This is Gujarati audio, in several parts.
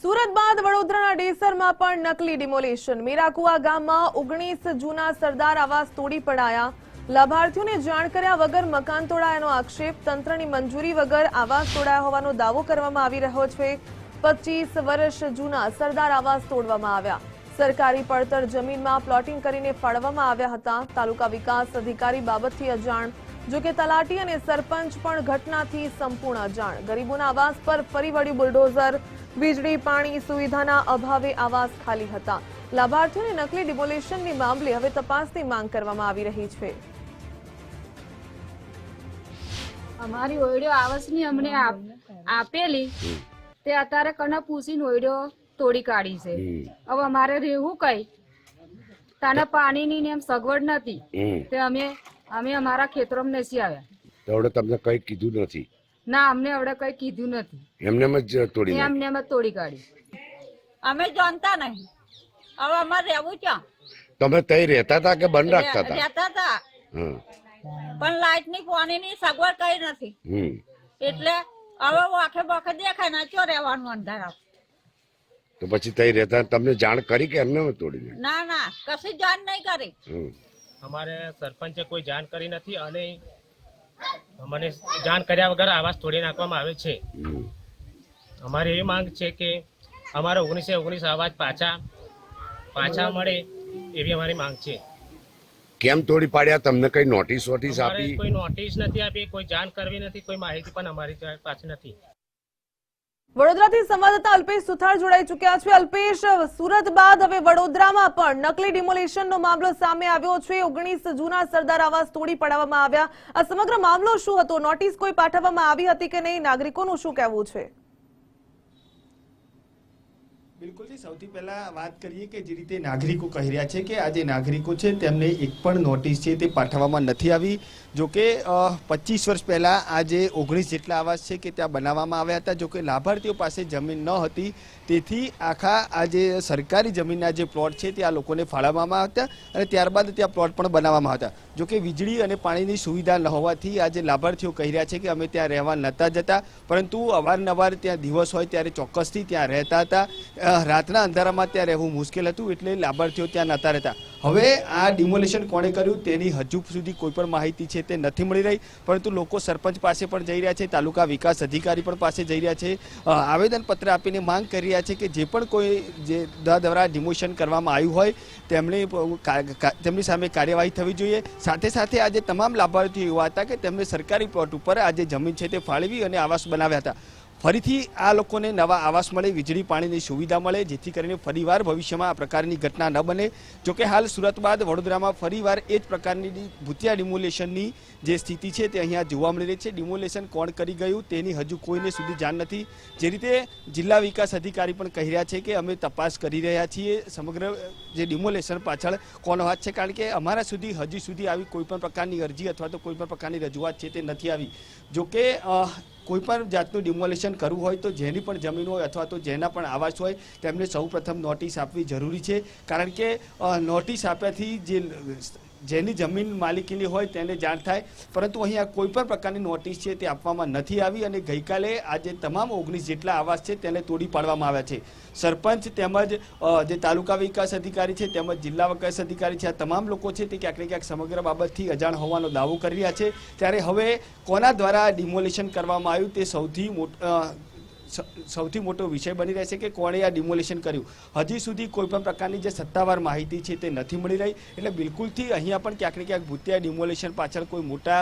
સુરત બાદ વડોદરાના ડેસરમાં પણ નકલી ડિમોલેશન। મીરાકુવા ગામમાં 19 જૂના સરદાર આવાસ તોડી પડાયા। લાભાર્થીઓને જાણ કર્યા વગર મકાન તોડાયાનો આક્ષેપ। તંત્રની મંજૂરી વગર આવાસ તોડાયા હોવાનો દાવો કરવામાં આવી રહ્યો છે। 25 વર્ષ જૂના સરદાર આવાસ તોડવામાં આવ્યા। સરકારી પડતર જમીનમાં પ્લોટિંગ કરીને ફાળવવામાં આવ્યા હતા। તાલુકા વિકાસ અધિકારી બાબતથી અજાણ। જો કે તલાટી અને સરપંચ પણ ઘટનાથી સંપૂર્ણ અજાણ। ગરીબોના આવાસ પર ફરી વળ્યું બુલડોઝર। વીજળી પાણી સુવિધાના અભાવે આવાસ ખાલી હતા। લાભાર્થીઓને નકલી ડિમોલેશનની મામલે હવે તપાસની માંગ કરવામાં આવી રહી છે। અમારી ઓયડો આવાસની અમને આપેલી તે અત્યારે કને પૂછીને ઓયડો તોડી કાઢી છે। હવે અમારે રહેવું કઈ તાને પાણીની ને એમ સગવડ નથી તે અમે અમારા ખેતરોમાં નથી આવ્યા। એવડે તમને કઈ કીધું નથી? ના, અમને એવડે કઈ કીધું નથી। એમને જ તોડી એમને એમ જ તોડી કાઢી। અમે જાણતા નહીં। હવે અમારે રહેવું ક્યાં? તમે તઈ રહેતા હતા કે બંધ રાખતા હતા? રહેતા હતા, પણ લાઈટ ની પાણી ની સગવડ કઈ નથી। એટલે હવે વાખે બોખે દેખાય ને ચો રહેવાનું અંધારા। તો પછી તઈ રહેતા તમને જાણ કરી કે એમને તોડી? ના ના, કશી જાણ નહીં કરી। અમારે સરપંચે કોઈ જાણ કરી નથી અને મને જાણ કર્યા વગર આવાસ તોડી નાખવામાં આવે છે। અમારી એવી માંગ છે કે અમારા 19 આવાસ પાછા મળે એવી અમારી માંગ છે। કેમ તોડી પાડ્યા? તમને કઈ નોટિસ આપી? કોઈ નોટિસ નથી આપી, કોઈ જાણ કરવી નથી, કોઈ માહિતી પણ અમારી પાસે નથી। વડોદરાથી સંવાદદાતા અલ્પેશ સુથાર જોડાઈ ચુક્યા છે। અલ્પેશ, સુરત બાદ હવે વડોદરામાં પણ નકલી ડિમોલેશનનો મામલો સામે આવ્યો છે। 19 જૂના સરદાર આવાસ તોડી પડાવવામાં આવ્યા। આ સમગ્ર મામલો શું હતો? નોટિસ કોઈ પાઠવવામાં આવી હતી કે નહીં? નાગરિકોનું શું કહેવું છે? બિલકુલ, સૌથી પહેલા વાત કરીએ કે જે રીતે નાગરિકો કહી રહ્યા છે કે આ જે નાગરિકો છે તેમને એક પણ નોટિસ છે તે પાઠવવામાં નથી આવી। જોકે 25 વર્ષ પહેલા આ જે 19 જેટલા આવાસ છે કે ત્યાં બનાવવામાં આવ્યા હતા। જોકે લાભાર્થીઓ પાસે જમીન ન હતી તેથી આખા આ જે સરકારી જમીનના જે પ્લોટ છે તે આ લોકોને ફાળવવામાં હતા અને ત્યારબાદ ત્યાં પ્લોટ પણ બનાવવામાં હતા। જોકે વીજળી અને પાણીની સુવિધા ન હોવાથી આ જે લાભાર્થીઓ કહી રહ્યા છે કે અમે ત્યાં રહેવા નહોતા જતા, પરંતુ અવારનવાર ત્યાં દિવસ હોય ત્યારે ચોક્કસથી ત્યાં રહેતા હતા। રાતના અંધારામાં ત્યાં રહેવું મુશ્કેલ હતું એટલે લાભાર્થીઓ ત્યાં નહોતા રહેતા। હવે આ ડિમોલેશન કોણે કર્યું તેની હજુ સુધી કોઈ પણ માહિતી છે તે નથી મળી રહી, પરંતુ લોકો સરપંચ પાસે પણ જઈ રહ્યા છે, તાલુકા વિકાસ અધિકારી પણ પાસે જઈ રહ્યા છે, આવેદનપત્ર આપીને માંગ કરી રહ્યા છે કે જે પણ કોઈ જે દ્વારા ડિમોલેશન કરવામાં આવ્યું હોય તેમની સામે કાર્યવાહી થવી જોઈએ। સાથે સાથે આજે તમામ લાભાર્થીઓ એવા હતા કે તેમને સરકારી પ્લોટ ઉપર આજે જમીન છે તે ફાળવી અને આવાસ બનાવ્યા હતા। ફરીથી આ લોકોને નવા આવાસ મળે, વીજળી પાણીની સુવિધા મળે, જેથી કરીને ફરીવાર ભવિષ્યમાં આ પ્રકારની ઘટના ન બને। જોકે હાલ સુરત બાદ વડોદરામાં ફરીવાર એ જ પ્રકારની ભૂતિયા ડિમોલેશનની જે સ્થિતિ છે તે અહીંયા જોવા મળી રહી છે। ડિમોલેશન કોણ કરી ગયું તેની હજુ કોઈને સુધી જાણ નથી। જે રીતે જિલ્લા વિકાસ અધિકારી પણ કહી રહ્યા છે કે અમે તપાસ કરી રહ્યા છીએ સમગ્ર જે ડિમોલેશન પાછળ કોનો હાથ છે, કારણ કે અમારા સુધી હજી સુધી આવી કોઈ પણ પ્રકારની અરજી અથવા તો કોઈ પણ પ્રકારની રજૂઆત છે તે નથી આવી। જોકે કોઈ પણ જાતનું ડિમોલેશન કરવું હોય તો જેની પણ જમીન હોય અથવા તો જેના પણ આવાસ હોય તેમને સૌપ્રથમ નોટિસ આપવી જરૂરી છે, કારણ કે નોટિસ આપ્યાથી જેની જમીન માલિકીની હોય તેને જાણ થાય, પરંતુ અહીંયા કોઈ પણ પ્રકારની નોટિસ છે તે આપવામાં નથી આવી અને ગઈકાલે આજે તમામ 19 જેટલા આવાસ છે તેને તોડી પાડવામાં આવ્યા છે। સરપંચ તેમજ જે તાલુકા વિકાસ અધિકારી છે તેમજ જિલ્લા વિકાસ અધિકારી છે, આ તમામ લોકો છે તે ક્યાંક ને ક્યાંક સમગ્ર બાબતથી અજાણ હોવાનો દાવો કરી રહ્યા છે। ત્યારે હવે કોના દ્વારા ડિમોલેશન કરવામાં આવ્યું તે સૌથી મોટો વિષય બની રહેશે કે કોણે આ ડિમોલેશન કર્યું। હજી સુધી કોઈ પણ પ્રકારની જે સત્તાવાર માહિતી છે તે નથી મળી રહી, એટલે બિલકુલથી અહીંયા પણ ક્યાંક ને ક્યાંક ભૂતિયા ડિમોલેશન પાછળ કોઈ મોટા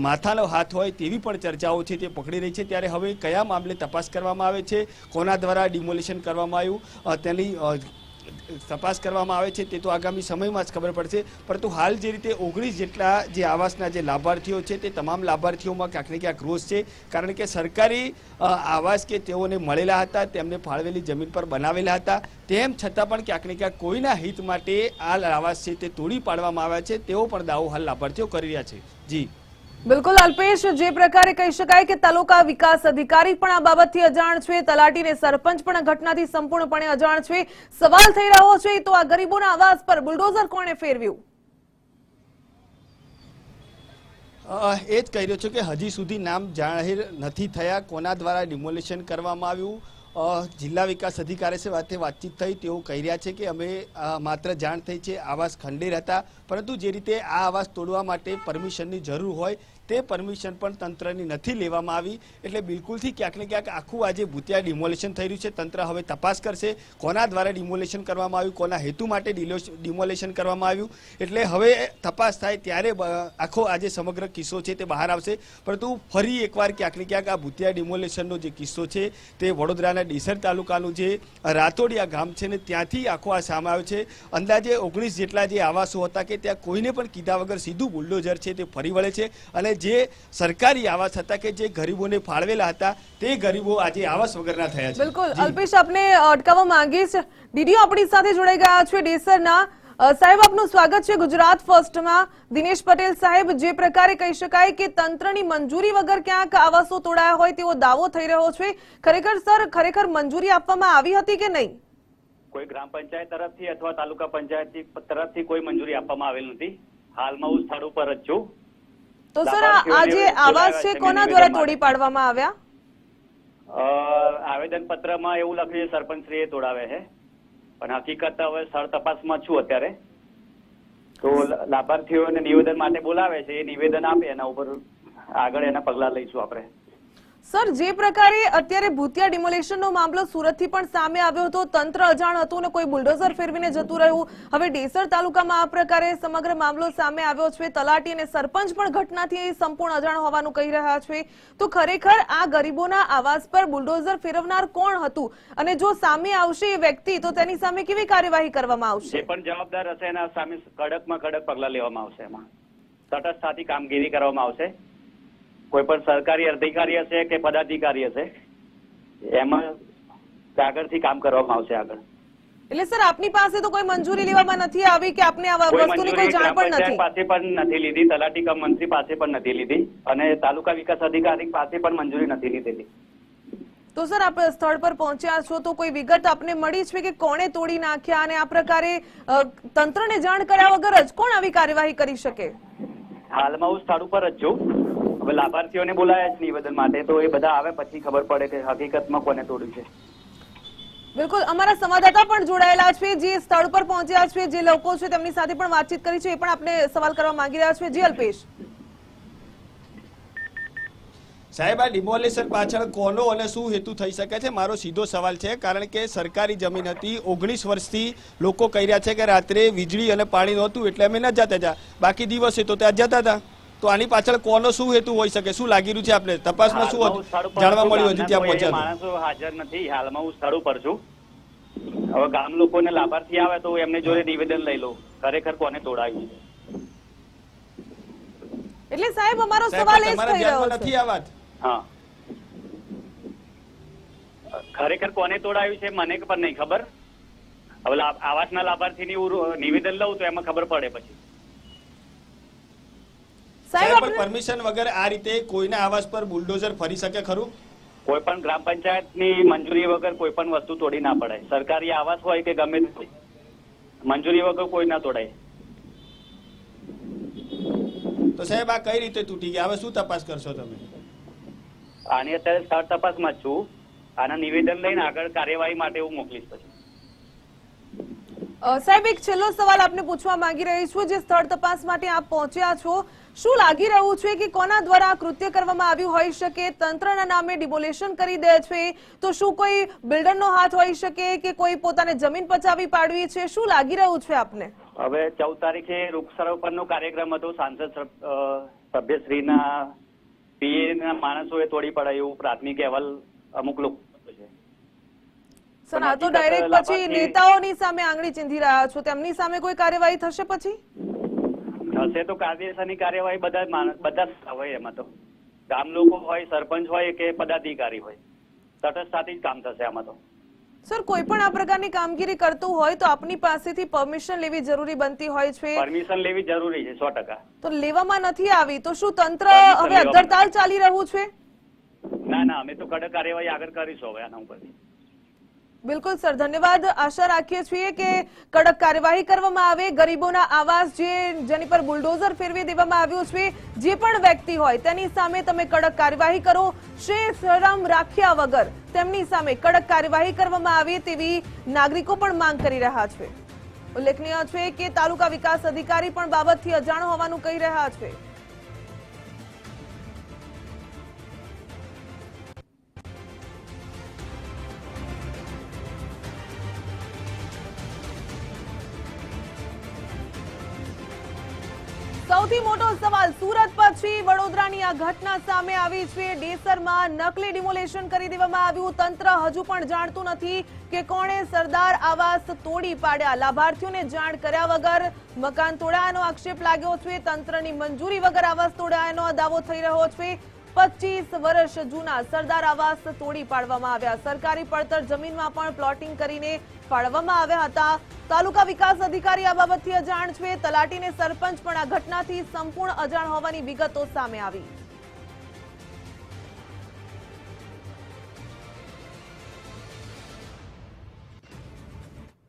માથાનો હાથ હોય તેવી પણ ચર્ચાઓ છે તે પકડી રહી છે। ત્યારે હવે કયા મામલે તપાસ કરવામાં આવે છે, કોના દ્વારા ડિમોલેશન કરવામાં આવ્યું તેની તપાસ કરવામાં આવે છે તે તો આગામી સમયમાં જ ખબર પડશે। પરંતુ હાલ જે રીતે 19 જેટલા જે આવાસના જે લાભાર્થીઓ છે તે તમામ લાભાર્થીઓમાં ક્યાંક ને ક્યાંક રોષ છે, કારણ કે સરકારી આવાસ કે તેઓને મળેલા હતા, તેમને ફાળવેલી જમીન પર બનાવેલા હતા, તેમ છતાં પણ ક્યાંક ને ક્યાંક કોઈના હિત માટે આ આવાસ છે તે તોડી પાડવામાં આવ્યા છે તેવો પણ દાવો હાલ લાભાર્થીઓ કરી રહ્યા છે। જી બિલકુલ અલ્પેશ, જે પ્રકારે કહી શકાય કે તાલુકા વિકાસ અધિકારી પણ આ બાબતથી અજાણ છે, તલાટી અને સરપંચ પણ ઘટનાથી સંપૂર્ણપણે અજાણ છે। સવાલ થઈ રહ્યો છે તો આ ગરીબોના આવાસ પર બુલડોઝર કોણે ફેરવ્યું? એ જ કહી રહ્યો છું કે હજી સુધી નામ જાહેર નથી થયા કોના દ્વારા ડિમોલેશન કરવામાં આવ્યું। જિલ્લા વિકાસ અધિકારી સાથે વાતચીત થઈ તેઓ કહી રહ્યા છે કે અમે માત્ર જાણ થઈ છે આવાસ ખંડેર હતા, પરંતુ જે રીતે આ આવાસ તોડવા માટે પરમિશનની જરૂર હોય તે પરમિશન પણ તંત્રની નથી લેવામાં આવી. એટલે બિલકુલથી ક્યાંક ને ક્યાંક આખું આજે ભૂતિયા ડિમોલેશન થઈ રહ્યું છે. તંત્ર હવે તપાસ કરશે કોના દ્વારા ડિમોલેશન કરવામાં આવ્યું, કોના હેતુ માટે ડિમોલેશન કરવામાં આવ્યું. એટલે હવે તપાસ થાય ત્યારે આખો આજે સમગ્ર કિસ્સો છે તે બહાર આવશે. પરંતુ ફરી એકવાર ક્યાંક ને ક્યાંક આ ભૂતિયા ડિમોલેશનનો જે કિસ્સો છે તે વડોદરાના ડીસર તાલુકાનું જે રાતોડિયા ગામ છે ને ત્યાંથી આખો આ સામે આવ્યો છે. અંદાજે 19 જેટલા જે આવાસો હતા કે ત્યાં કોઈને પણ કીધા વગર સીધું બુલડોઝર છે તે ફરી વળે છે અને જે સરકારી આવાસ હતા કે જે ગરીબોને ફાળવેલા હતા તે ગરીબો આજે આવાસ વગરના થયા છે. બિલકુલ અલ્પેશ, આપને અટકાવવા માંગીશ. ડીડીઓ આપણી સાથે જોડાઈ ગયા છે ડીસરના. સાહેબ, આપનું સ્વાગત છે ગુજરાત ફર્સ્ટમાં. દિનેશ પટેલ સાહેબ, જે પ્રકારે કહી શકાય કે તંત્રની મંજૂરી વગર ક્યાંક આવાસો તોડાયા હોય તેવો દાવો થઈ રહ્યો છે, ખરેખર મંજૂરી આપવામાં આવી હતી કે નહીં? કોઈ ગ્રામ પંચાયત તરફથી અથવા તાલુકા પંચાયત તરફથી કોઈ મંજૂરી આપવામાં આવેલ નથી. હાલમાં હું સ્થળ ઉપર જ છું. તો સર, આ જે આવાસ છે કોના દ્વારા તોડી પાડવામાં આવ્યા? આવેદન પત્રમાં એવું લખ્યું છે સરપંચશ્રીએ તોડાવે છે, પણ હકીકત હવે સ્થળ તપાસમાં છું અત્યારે. તો લાભાર્થીઓને નિવેદન માટે બોલાવે છે, એ નિવેદન આપે એના ઉપર આગળ એના પગલા લઈશું આપણે. સર, જે પ્રકારે અત્યારે ભૂતિયા ડિમોલેશનનો મામલો સુરતથી પણ સામે આવ્યો હતો, તંત્ર અજાણ હતું ને કોઈ બુલડોઝર ફેરવીને જતું રહ્યું. હવે ડીસર તાલુકામાં આ પ્રકારે સમગ્ર મામલો સામે આવ્યો છે. તલાટી અને સરપંચ પણ ઘટનાથી સંપૂર્ણ અજાણ હોવાનું કહી રહ્યા છે. તો ખરેખર આ ગરીબોના આવાસ પર બુલડોઝર ફેરવનાર કોણ હતું અને જો સામે આવશે એ વ્યક્તિ તો તેની સામે કેવી કાર્યવાહી કરવામાં આવશે? જે પણ જવાબદાર હશે એના સામે કડકમાં કડક પગલા લેવામાં આવશે. એમાં તટસ્થતાથી કામગીરી કરવામાં આવશે. કોઈ પણ સરકારી અધિકારી હશે કે પદાધિકારી હશે એમાં આગળથી કામ કરવામાં આવશે આગળ. એટલે સર, આપની પાસે તો કોઈ મંજૂરી લેવામાં નથી આવી કે આપને આ વસ્તુની કોઈ જાણ પણ નથી? પાસે પણ નથી લીધી, તલાટી કમ મંત્રી પાસે પણ નથી લીધી અને તાલુકા વિકાસ અધિકારી પાસે પણ મંજૂરી નથી લીધેલી. તો સર, આપ સ્થળ પર પહોંચ્યા છો તો કોઈ વિગત આપને મળી છે કે કોણે તોડી નાખ્યા અને આ પ્રકારે તંત્રને જાણ કર્યા વગર જ કોણ આવી કાર્યવાહી કરી શકે? હાલમાં હું સ્થળ ઉપર જ છું. હવે લાભાર્થીઓને બોલાયા છે નિવેદન માટે, તો એ બધા આવે પછી ખબર પડે કે હકીકતમાં કોને તોડ્યું છે. બિલકુલ, અમારા સંવાદદાતા પણ જોડાયેલા છે જે સ્થળ પર પહોંચ્યા છે, જે લોકો છે તેમની સાથે પણ વાતચીત કરી છે, એ પણ આપણે સવાલ કરવા માંગી રહ્યા છે. જી અલ્પેશ. સાહેબ, આ ડિમોલેશન પાછળ કોનો અને શું હેતુ થઈ શકે છે? મારો સીધો સવાલ છે, કારણ કે સરકારી જમીન હતી. 19 વર્ષથી લોકો કહી રહ્યા છે કે રાત્રે વીજળી અને પાણી નહોતું એટલે અમે ન જતા હતા, બાકી દિવસે તો ત્યાં જતા હતા. તો આની પાછળ કોનો શું હેતુ હોઈ શકે? શું લાગી રહ્યું છે આપણે તપાસમાં? શું જાણવા મળ્યું હજી ત્યાં પહોંચ્યા? માણસો હાજર નથી. હાલમાં હું સ્થળ ઉપર છું. હવે ગામ લોકોને લાભાર્થી આવે તો એમને જોડે નિવેદન લઈ લઉં ખરેખર કોને તોડાવ્યું છે. એટલે સાહેબ, અમારો સવાલ એ જ થઈ રહ્યો નથી આ વાત. હા, ખરેખર કોને તોડાવ્યું છે મને પણ નહીં ખબર. હવે આવાસના લાભાર્થીની હું નિવેદન લઉં તો એમાં ખબર પડે પછી. સાહેબ, પરમિશન વગર આ રીતે કોઈના આવાસ પર બુલડોઝર ફરી શકે ખરું? કોઈ પણ ગ્રામ પંચાયતની મંજૂરી વગર કોઈ પણ વસ્તુ તોડી ના પડાય. સરકારી આવાસ હોય કે ગમે તે મંજૂરી વગર કોઈ ના તોડાય. તો સાહેબ, આ કઈ રીતે તૂટી ગયા? હવે શું તપાસ કરશો તમે? આની અત્યારે સ્થળ તપાસમાં જ છું. આના નિવેદન લઈને આગળ કાર્યવાહી માટે હું મોકલીશ પછી. સાહેબ, એક છેલ્લો સવાલ આપને પૂછવા માંગી રહી છું. જે સ્થળ તપાસ માટે આપ પહોંચ્યા છો, શું લાગી રહ્યું છે કે કોના દ્વારા આ કૃત્ય કરવામાં આવ્યું હોઈ શકે? તંત્રના નામે ડિમોલેશન કરી દે છે તો શું કોઈ બિલ્ડરનો હાથ હોઈ શકે કે કોઈ પોતાને જમીન પચાવી પાડવી છે? શું લાગી રહ્યું છે આપને? હવે 14 તારીખે વૃક્ષારોપણનો કાર્યક્રમ હતો. સાંસદ સભ્યશ્રીના પીએના માણસોએ તોડી પડાય એવું પ્રાથમિક અહેવાલ અમુક લોકો છે. સર, આ તો ડાયરેક્ટ પછી નેતાઓની સામે આંગળી ચીંધી રહ્યા છો, તેમની સામે કોઈ કાર્યવાહી થશે પછી? હશે તો કાયદેસરની કાર્યવાહી બધા હોય. એમાં તો ગામ લોકો હોય, સરપંચ હોય કે પદાધિકારી હોય, તટસ્થતાથી જ કામ થશે આમાં તો. સર, કોઈ પણ આ પ્રકારની કામગીરી કરતું હોય તો આપની પાસેથી પરમિશન લેવી જરૂરી બનતી હોય છે. પરમિશન લેવી જરૂરી છે 100%. તો લેવામાં નથી આવી તો શું તંત્ર હવે અધ્ધરતાલ ચાલી રહ્યું છે? ના, અમે તો કડક કાર્યવાહી આગળ કરીશું હવે આના ઉપરથી. બિલકુલ સર, ધન્યવાદ. આશા રાખીએ છીએ કે કડક કાર્યવાહી કરવામાં આવે. ગરીબોના આવાસ જેની પર બુલડોઝર ફેરવી દેવામાં આવ્યું છે, જે પણ વ્યક્તિ હોય તેની સામે તમે કડક કાર્યવાહી કરો. શરમ રાખ્યા વગર તેમની સામે કડક કાર્યવાહી કરવામાં આવે તેવી નાગરિકો પણ માંગ કરી રહ્યા છે. ઉલ્લેખનીય છે કે તાલુકા વિકાસ અધિકારી પણ બાબતથી અજાણ હોવાનું કહી રહ્યા છે. સૌથી મોટો સવાલ સુરત પછી વડોદરાની આ ઘટના સામે આવી છે. ડેસરમાં નકલી ડિમોલેશન કરી દેવામાં આવ્યું. તંત્ર હજુ પણ જાણતું નથી કે કોણે સરદાર આવાસ તોડી પાડ્યા. લાભાર્થીઓને જાણ કર્યા વગર મકાન તોડાયાનો આક્ષેપ લાગ્યો છે. તંત્રની મંજૂરી વગર આવાસ તોડાયાનો દાવો થઈ રહ્યો છે. 25 વર્ષ જૂના સરદાર આવાસ તોડી પાડવામાં આવ્યા. સરકારી પડતર જમીનમાં પણ પ્લોટિંગ કરીને પાડવામાં આવ્યા હતા. તાલુકા વિકાસ અધિકારી આ બાબતથી અજાણ છે. તલાટીને સરપંચ પણ આ ઘટનાથી સંપૂર્ણ અજાણ હોવાની વિગતો સામે આવી.